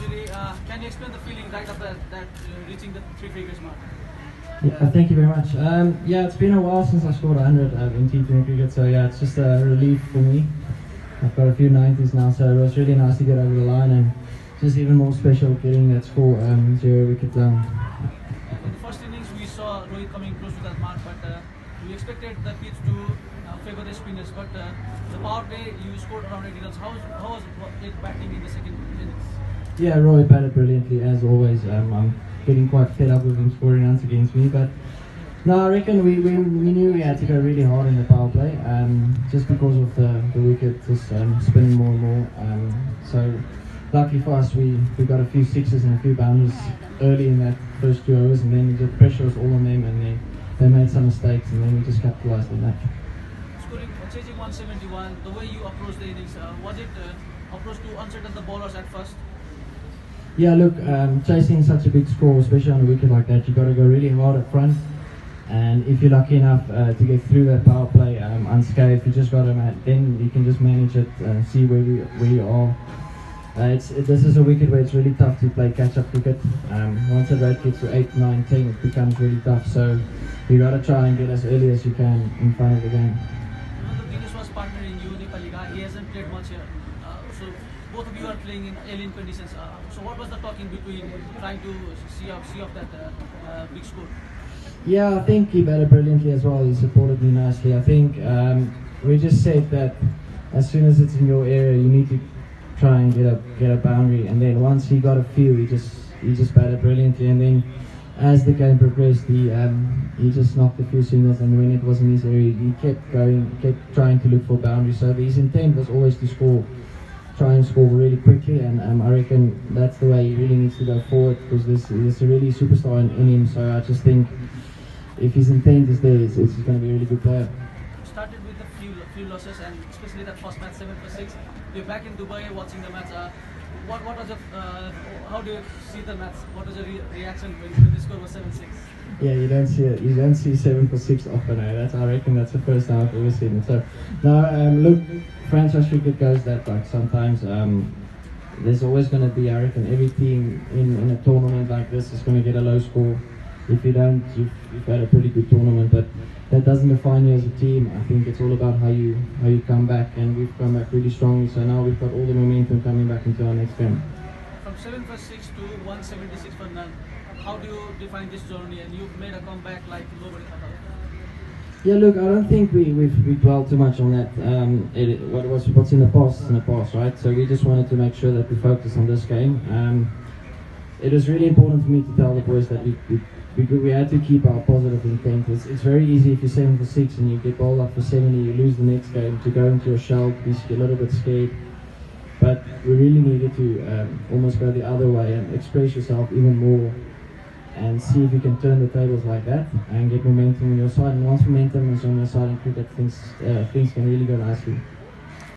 century. Can you explain the feeling right after that, reaching the three figures mark? Yeah, thank you very much. Yeah, it's been a while since I scored 100 in T20 cricket, so yeah, it's just a relief for me. I've got a few 90s now, so it was really nice to get over the line, and just even more special getting that score 0 wicket down. In the first innings, we saw Rohit coming close to that mark, but we expected the pitch to favor the spinners. But the power play, you scored around 80 runs. How was it batting in the second innings? Yeah, Roy batted brilliantly as always. I'm getting quite fed up with him scoring runs against me, but no, I reckon we knew we had to go really hard in the power play, just because of the wicket just spinning more and more. So lucky for us, we got a few sixes and a few boundaries early in that first 2 overs, and then the pressure was all on them, and they made some mistakes, and then we just capitalised on that. Chasing 171, the way you approached the innings, was it approach to uncertain the bowlers at first? Yeah, look, chasing such a big score, especially on a wicket like that, you've got to go really hard up front. And if you're lucky enough to get through that power play unscathed, you just got to, then you can just manage it, see where you are. This is a wicket where it's really tough to play catch-up cricket. Once the rate gets to 8, 9, 10, it becomes really tough. So you got to try and get as early as you can in front of the game. Gous was partner in you, Nepaliga. He hasn't played much here. So both of you are playing in alien conditions. So what was the talking between trying to see off that big score? Yeah, I think he batted brilliantly as well. He supported me nicely. I think we just said that as soon as it's in your area, you need to try and get a boundary. And then once he got a few, he just batted brilliantly. And then as the game progressed, he just knocked a few singles. And when it was in his area, he kept going, kept trying to look for boundaries. So his intent was always to try and score really quickly. And I reckon that's the way he really needs to go forward, because there's a really superstar in him. So I just think if his intent is there, he's going to be a really good player. Started with a few losses, and especially that first match 7 for 6. You're back in Dubai watching the match. What was how do you see the match? What was your reaction when the score was 7-6? Yeah, you don't see it. You don't see 7 for 6 often. I reckon that's the first time I've ever seen it. So no, look, franchise cricket goes that like sometimes. There's always going to be, I reckon, every team in a tournament like this is going to get a low score. If you don't, you've had a pretty good tournament, but that doesn't define you as a team. I think it's all about how you come back, and we've come back really strongly. So now we've got all the momentum coming back into our next game. From 7 for 6 to 176 for none, how do you define this journey? And you've made a comeback like nobody thought of. Yeah, look, I don't think we dwell too much on that. What's in the past is in the past, right? So we just wanted to make sure that we focus on this game. It was really important for me to tell the boys that we had to keep our positive intent. It's very easy if you're 7 for 6 and you get bowled up for 70, you lose the next game, to go into a shell, be a little bit scared. But we really needed to almost go the other way and express yourself even more, and see if you can turn the tables like that and get momentum on your side. And once momentum is on your side in cricket, things can really go nicely.